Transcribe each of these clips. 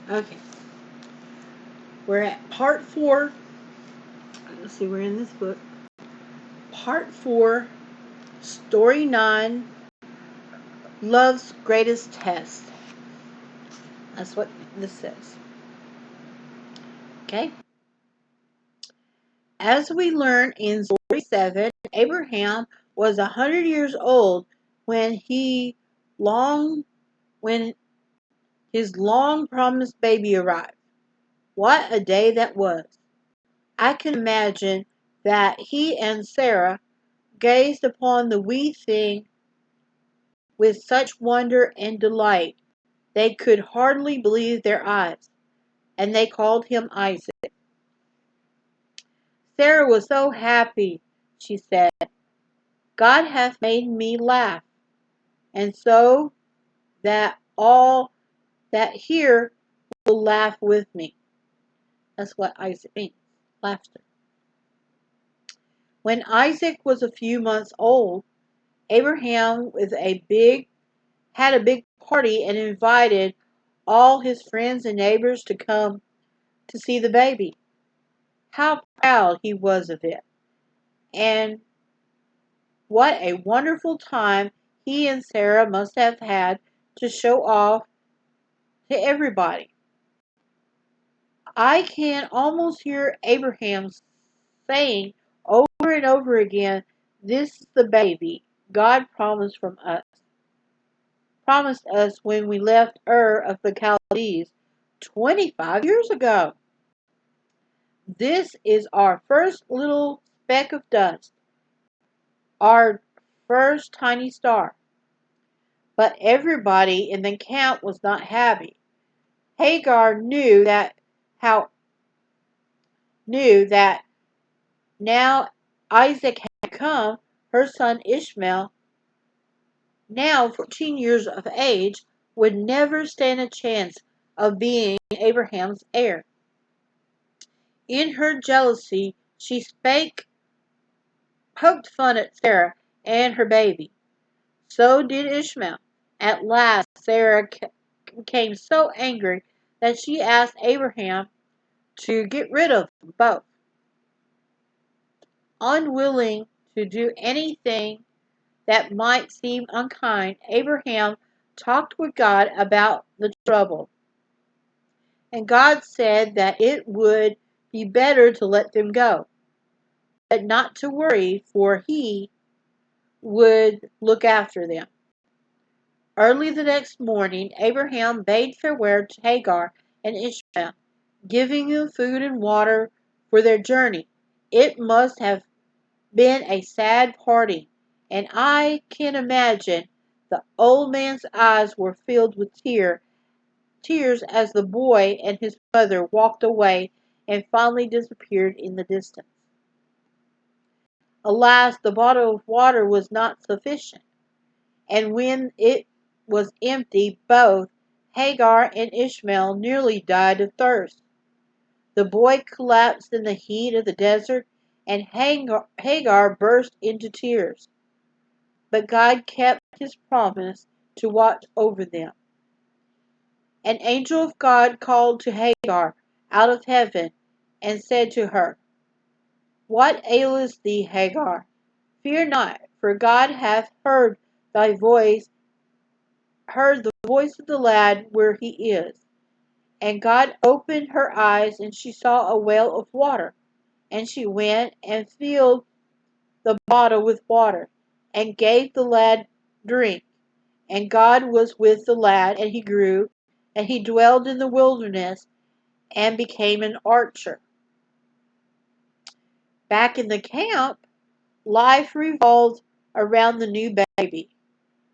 Okay, we're at part 4. Let's see, we're in this book. Part 4, Story 9, Love's Greatest Test. That's what this says. Okay? As we learn in Story 7, Abraham was 100 years old when long when his long promised baby arrived. What a day that was. I can imagine that he and Sarah gazed upon the wee thing with such wonder and delight they could hardly believe their eyes, and they called him Isaac. Sarah was so happy, she said, God hath made me laugh, and so that all that hear will laugh with me. That's what Isaac means, laughter. When Isaac was a few months old, Abraham had a big party and invited all his friends and neighbors to come to see the baby. How proud he was of it, and what a wonderful time he and Sarah must have had to show off to everybody. I can almost hear Abraham saying over and over again, "This is the baby God promised us when we left Ur of the Chaldees 25 years ago. This is our first little speck of dust, our first tiny star." But everybody in the camp was not happy. Hagar how knew that now Isaac had come, her son Ishmael, now 14 years of age, would never stand a chance of being Abraham's heir. In her jealousy, she poked fun at Sarah and her baby. So did Ishmael. At last, Sarah became so angry that she asked Abraham to get rid of them both. Unwilling to do anything that might seem unkind, Abraham talked with God about the trouble. And God said that it would be better to let them go, but not to worry, for he would look after them. Early the next morning, Abraham bade farewell to Hagar and Ishmael, giving them food and water for their journey. It must have been a sad party, and I can imagine the old man's eyes were filled with tears as the boy and his mother walked away and finally disappeared in the distance. Alas, the bottle of water was not sufficient, and when it was empty, both Hagar and Ishmael nearly died of thirst. The boy collapsed in the heat of the desert, and Hagar burst into tears. But God kept his promise to watch over them. An angel of God called to Hagar out of heaven and said to her, What aileth thee, Hagar? Fear not, for God hath heard the voice of the lad where he is. And God opened her eyes, and she saw a well of water. And she went and filled the bottle with water, and gave the lad drink. And God was with the lad, and he grew, and he dwelled in the wilderness, and became an archer. Back in the camp, life revolved around the new baby.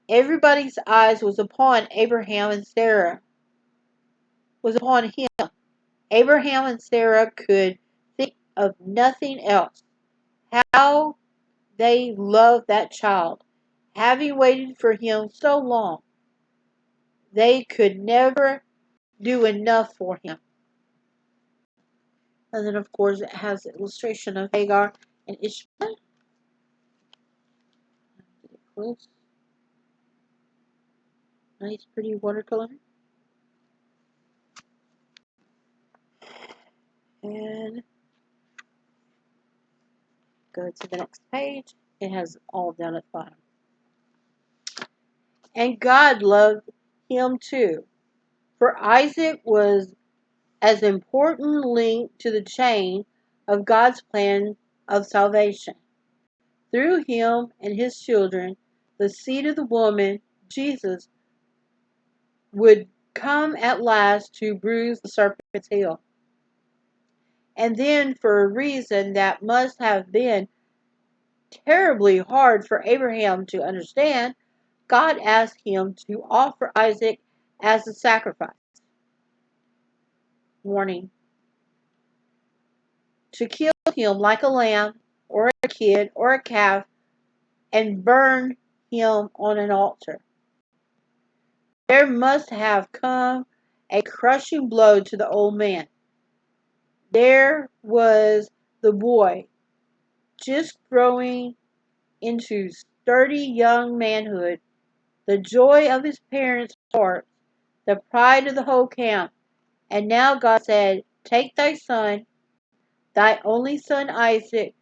Everybody's eyes was upon Abraham and Sarah, was upon him. Abraham and Sarah could think of nothing else. How they loved that child, having waited for him so long. They could never do enough for him. And then, of course, it has the illustration of Hagar and Ishmael. Close. Nice, pretty watercolor. Go to the next page. It has all down at the bottom. And God loved him too, for Isaac was as important link to the chain of God's plan of salvation. Through him and his children, the seed of the woman, Jesus, would come at last to bruise the serpent's heel. And then, for a reason that must have been terribly hard for Abraham to understand, God asked him to offer Isaac as a sacrifice. Warning: to kill him like a lamb or a kid or a calf and burn him on an altar. There must have come a crushing blow to the old man. There was the boy, just growing into sturdy young manhood, the joy of his parents' hearts, the pride of the whole camp. And now God said, take thy son, thy only son Isaac,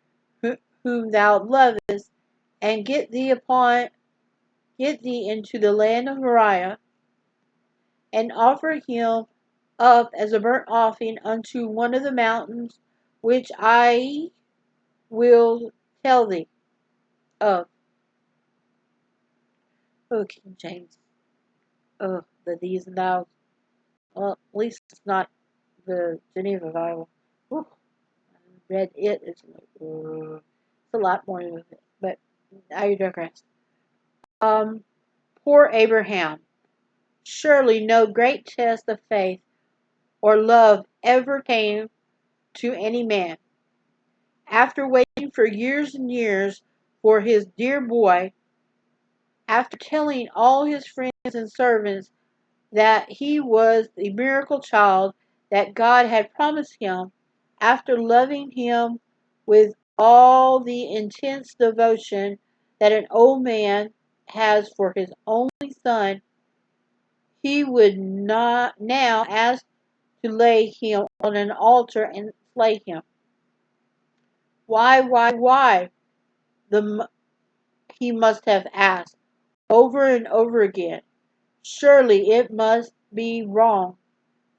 whom thou lovest, and get thee into the land of Moriah, and offer him up as a burnt offering unto one of the mountains which I will tell thee of. Oh, King James. Oh, the these and thous. Well, at least it's not the Geneva Bible. Whew. I read it. It's like, it's a lot more than it. But I digress. Poor Abraham. Surely no great test of faith or love ever came to any man. After waiting for years and years for his dear boy, after telling all his friends and servants that he was the miracle child that God had promised him, after loving him with all the intense devotion that an old man has for his only son, he would not now ask to lay him on an altar and slay him. Why? He must have asked over and over again. Surely it must be wrong.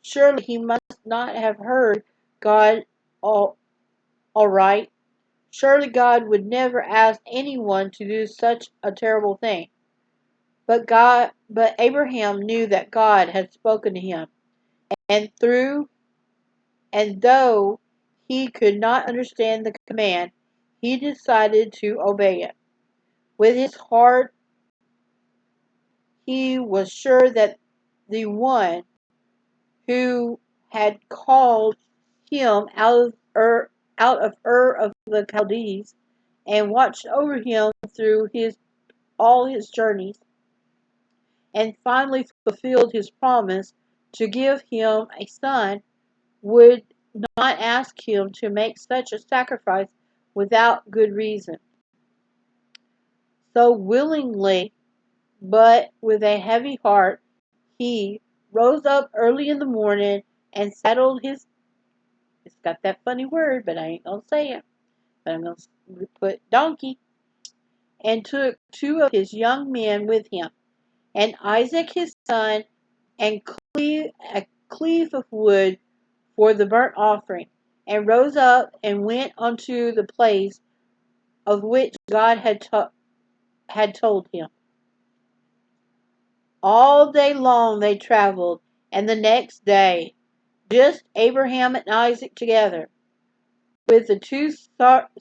Surely he must not have heard God all right. Surely God would never ask anyone to do such a terrible thing. But Abraham knew that God had spoken to him, and though he could not understand the command, he decided to obey it. With his heart, he was sure that the one who had called him out of Ur of the Chaldees and watched over him through all his journeys, and finally fulfilled his promise to give him a son, would not ask him to make such a sacrifice without good reason. So willingly, but with a heavy heart, he rose up early in the morning and saddled his, it's got that funny word, but I ain't going to say it, but I'm going to put donkey, and took two of his young men with him, and Isaac his son, and a cleave of wood for the burnt offering, and rose up and went unto the place of which God had told him. All day long they traveled, and the next day, just Abraham and Isaac together, with the two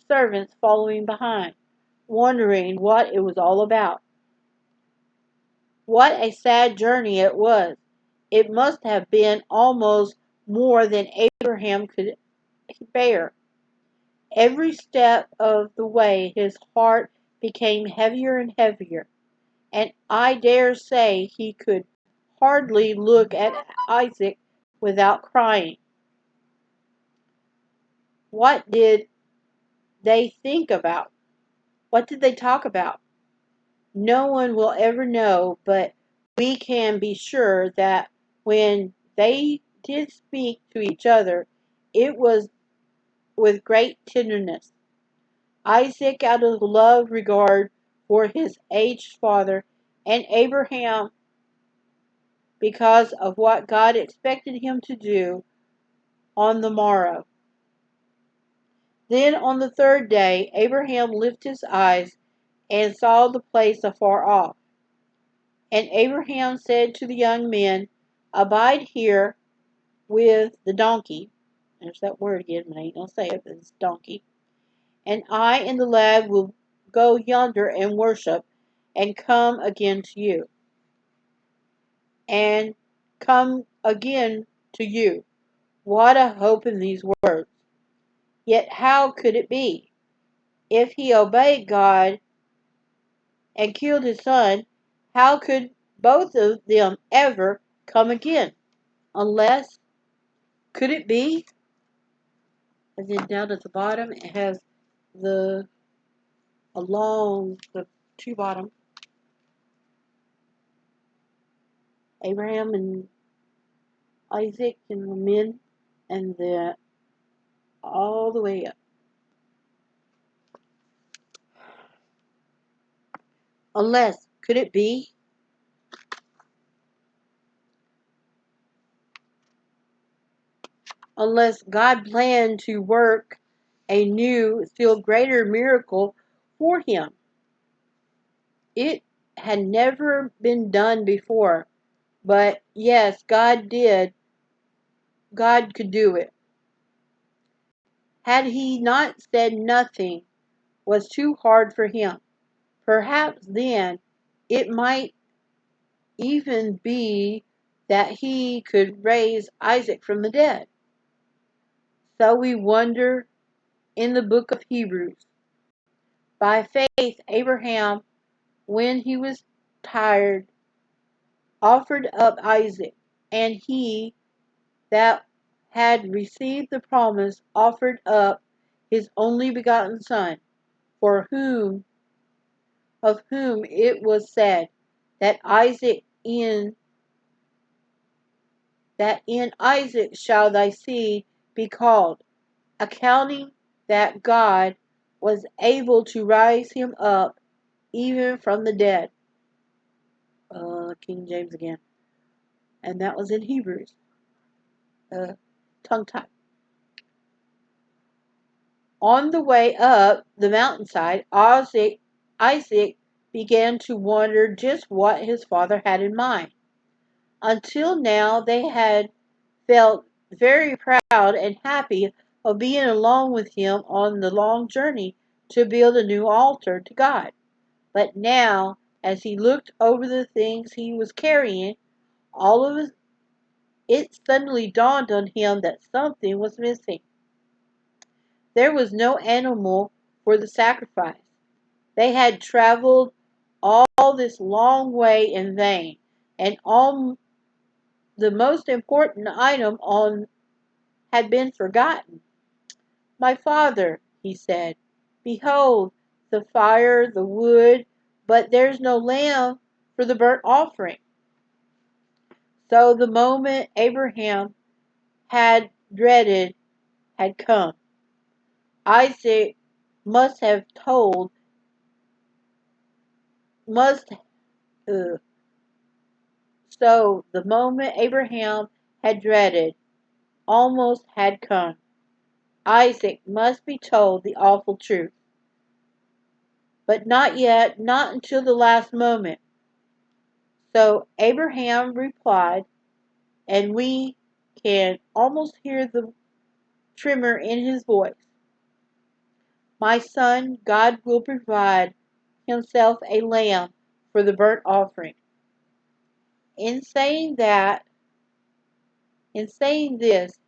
servants following behind, wondering what it was all about. What a sad journey it was. It must have been almost more than Abraham could bear. Every step of the way his heart became heavier and heavier, and I dare say he could hardly look at Isaac without crying. What did they think about? What did they talk about? No one will ever know, but we can be sure that when they did speak to each other, it was with great tenderness. Isaac out of love regard for his aged father, and Abraham because of what God expected him to do on the morrow. Then on the third day, Abraham lifted his eyes and saw the place afar off. And Abraham said to the young men, abide here with the donkey. There's that word again, but I ain't gonna say it, but it's donkey. And I and the lad will go yonder and worship, and come again to you. And come again to you. What a hope in these words. Yet how could it be? If he obeyed God and killed his son, how could both of them ever come again? Unless, could it be? And then down at the bottom, it has along the two bottom, Abraham and Isaac and the men, and all the way up. Unless, could it be? Unless God planned to work a new, still greater miracle for him. It had never been done before, but yes, God did. God could do it. Had he not said nothing was too hard for him, perhaps then it might even be that he could raise Isaac from the dead. So we wonder in the book of Hebrews. By faith, Abraham, when he was tired, offered up Isaac, and he that had received the promise offered up his only begotten son, for whom of whom it was said that in Isaac shall thy seed be called, accounting that God was able to rise him up even from the dead. King James again. And that was in Hebrews. Tongue tie. On the way up the mountainside, Isaac began to wonder just what his father had in mind. Until now, they had felt very proud and happy of being along with him on the long journey to build a new altar to God. But now, as he looked over the things he was carrying, all of it suddenly dawned on him that something was missing. There was no animal for the sacrifice. They had traveled all this long way in vain, and all the most important item had been forgotten. My father, he said, behold, the fire, the wood, but there's no lamb for the burnt offering. So the moment Abraham had dreaded had come. Isaac must have told, must, so the moment Abraham had dreaded almost had come. Isaac must be told the awful truth. But not yet, not until the last moment. So Abraham replied, and we can almost hear the tremor in his voice. My son, God will provide himself a lamb for the burnt offering. In saying this,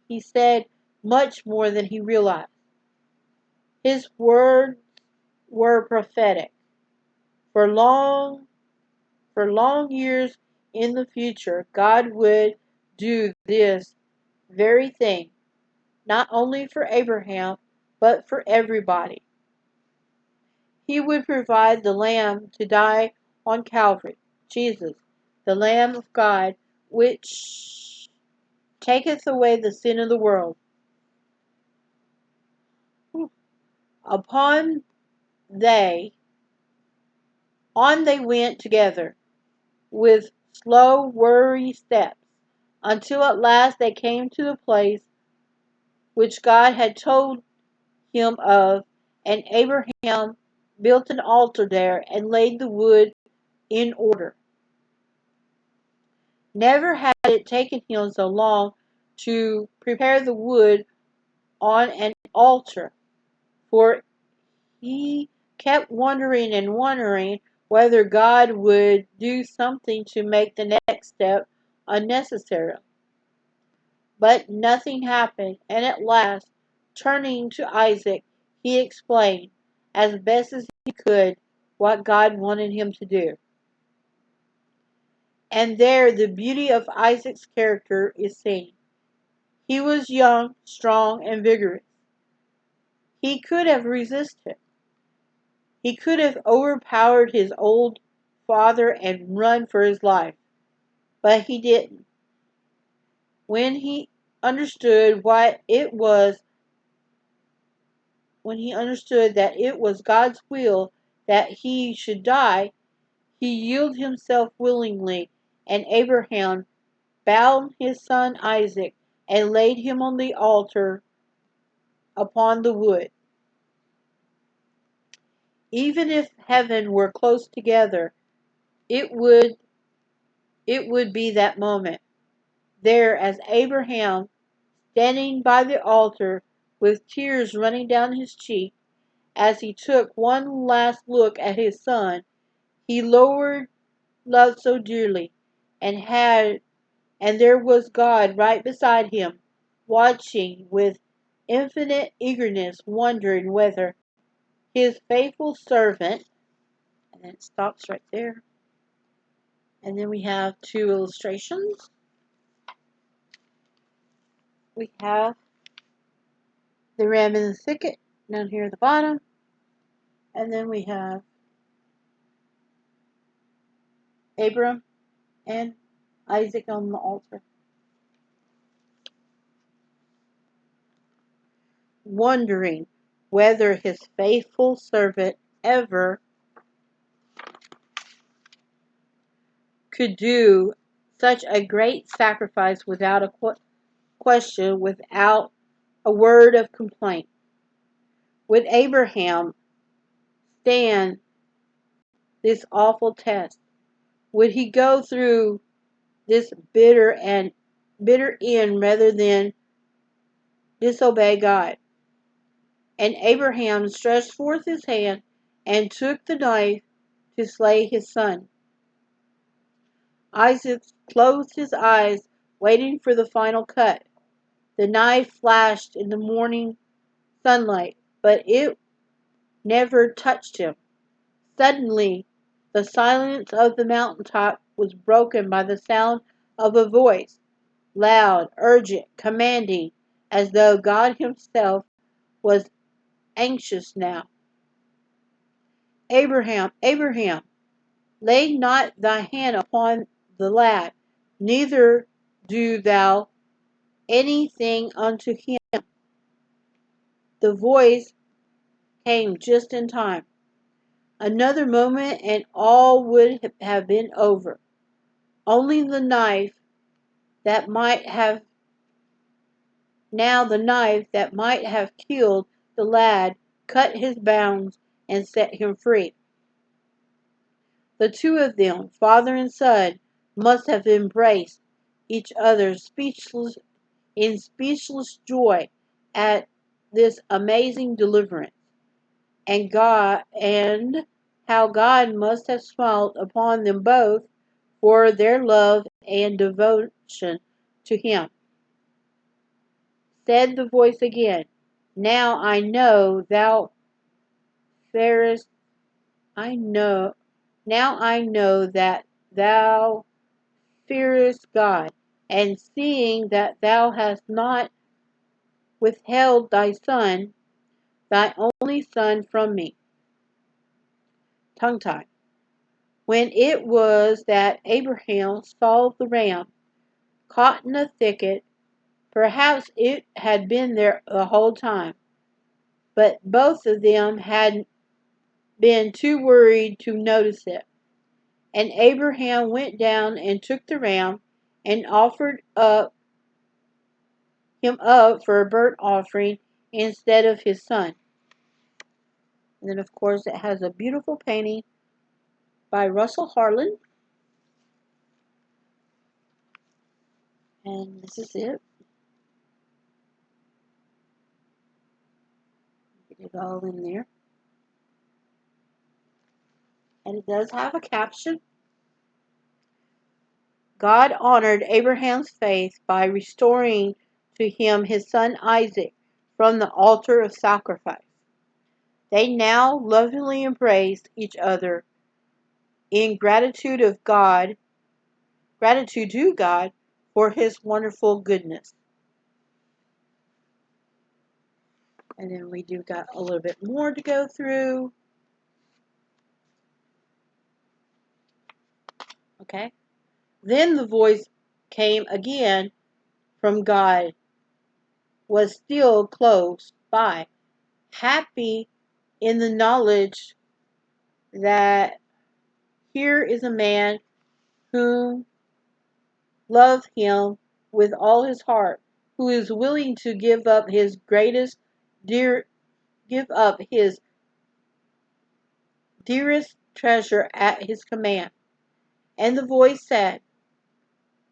he said much more than he realized. His words were prophetic. For long years in the future, God would do this very thing, not only for Abraham, but for everybody. He would provide the Lamb to die on Calvary, Jesus, the Lamb of God, which taketh away the sin of the world. Upon they on they went together, with slow, wary steps, until at last they came to the place which God had told him of, and Abraham built an altar there and laid the wood in order. Never had it taken him so long to prepare the wood on an altar, for he kept wondering and wondering whether God would do something to make the next step unnecessary. But nothing happened, and at last, turning to Isaac, he explained, as best as he could, what God wanted him to do. And there the beauty of Isaac's character is seen. He was young, strong, and vigorous. He could have resisted. He could have overpowered his old father and run for his life, but he didn't. When he understood what it was, when he understood that it was God's will that he should die, he yielded himself willingly, and Abraham bound his son Isaac and laid him on the altar upon the wood. Even if heaven were close together, it would be that moment. There, as Abraham, standing by the altar, with tears running down his cheek, as he took one last look at his son, he loved so dearly, and there was God right beside him, watching with infinite eagerness, wondering whether his faithful servant, and then it stops right there. And then we have two illustrations. We have the ram in the thicket down here at the bottom. And then we have Abram and Isaac on the altar. Wondering whether his faithful servant ever could do such a great sacrifice without a question, without a word of complaint. Would Abraham stand this awful test? Would he go through this bitter end rather than disobey God? And Abraham stretched forth his hand and took the knife to slay his son. Isaac closed his eyes, waiting for the final cut. The knife flashed in the morning sunlight, but it never touched him. Suddenly, the silence of the mountaintop was broken by the sound of a voice, loud, urgent, commanding, as though God himself was anxious now. Abraham, Abraham, lay not thy hand upon the lad, neither do thou anything unto him. The voice came just in time. Another moment and all would have been over. Only the knife that might have killed the lad cut his bonds and set him free. The two of them, father and son, must have embraced each other in speechless joy at this amazing deliverance. And how God must have smiled upon them both for their love and devotion to him. Said the voice again, Now I know thou fearest now I know that thou fearest God, and seeing that thou hast not withheld thy son, thy only son, from me. Tongue tie. When it was that Abraham saw the ram caught in a thicket, perhaps it had been there the whole time, but both of them had been too worried to notice it. And Abraham went down and took the ram and offered him up for a burnt offering instead of his son. And then, of course, it has a beautiful painting by Russell Harlan. And this is it. Get it all in there. And it does have a caption. God honored Abraham's faith by restoring to him his son Isaac from the altar of sacrifice. They now lovingly embraced each other in gratitude to God for his wonderful goodness. And then we do got a little bit more to go through. Okay. Then the voice came again from God, was still close by, happy in the knowledge that here is a man who loves him with all his heart, who is willing to give up his dearest treasure at his command. And the voice said,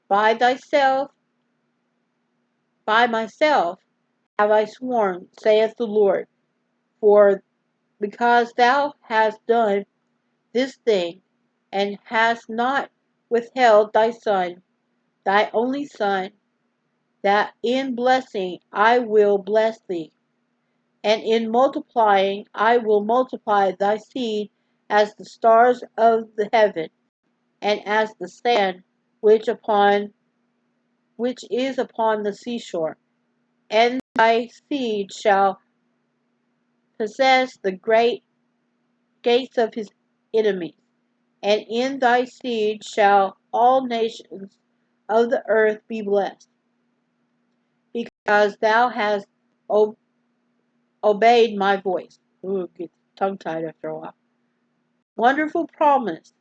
By myself have I sworn, saith the Lord, for because thou hast done this thing, and hast not withheld thy son, thy only son, that in blessing I will bless thee, and in multiplying I will multiply thy seed as the stars of the heaven, and as the sand which is upon the seashore. And thy seed shall possess the great gates of his enemies, and in thy seed shall all nations of the earth be blessed, because thou hast obeyed my voice. Ooh, get tongue-tied after a while. Wonderful promise.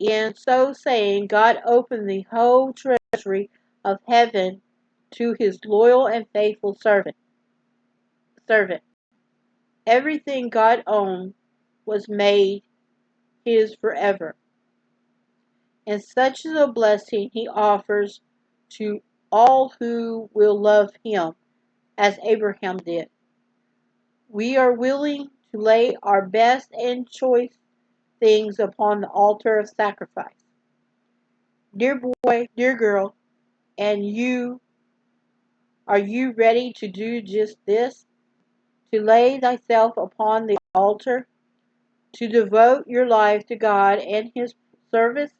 In so saying, God opened the whole treasury of heaven to his loyal and faithful servant. Everything God owned was made his forever. And such is a blessing he offers to all who will love him, as Abraham did. We are willing to lay our best and choice things upon the altar of sacrifice. Dear boy, dear girl, and are you ready to do just this? To lay thyself upon the altar? To devote your life to God and his service?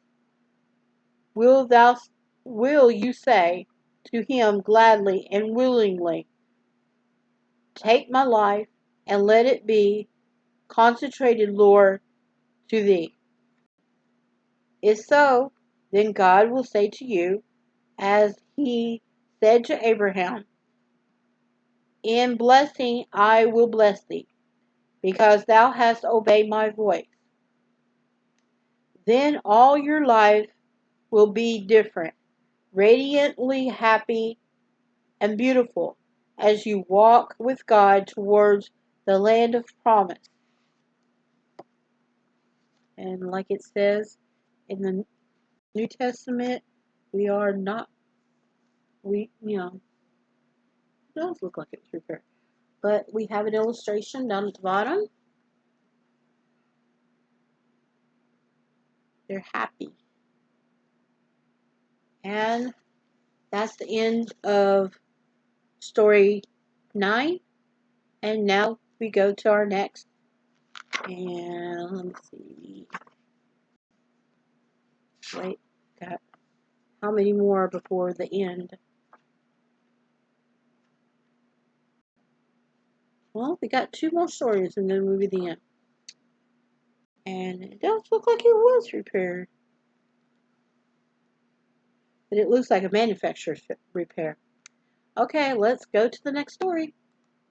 Will you say to him gladly and willingly, Take my life and let it be consecrated, Lord, to thee? If so, then God will say to you, as he said to Abraham, In blessing I will bless thee, because thou hast obeyed my voice. Then all your life will be different, radiantly happy and beautiful, as you walk with God towards the land of promise. And like it says in the New Testament, we are not, it does look like it's repaired. But we have an illustration down at the bottom. They're happy. And that's the end of story 9. And now we go to our next. And let me see. Wait, got how many more before the end? Well, we got 2 more stories and then we'll be the end. And it does look like it was repaired. But it looks like a manufacturer's repair. Okay, let's go to the next story.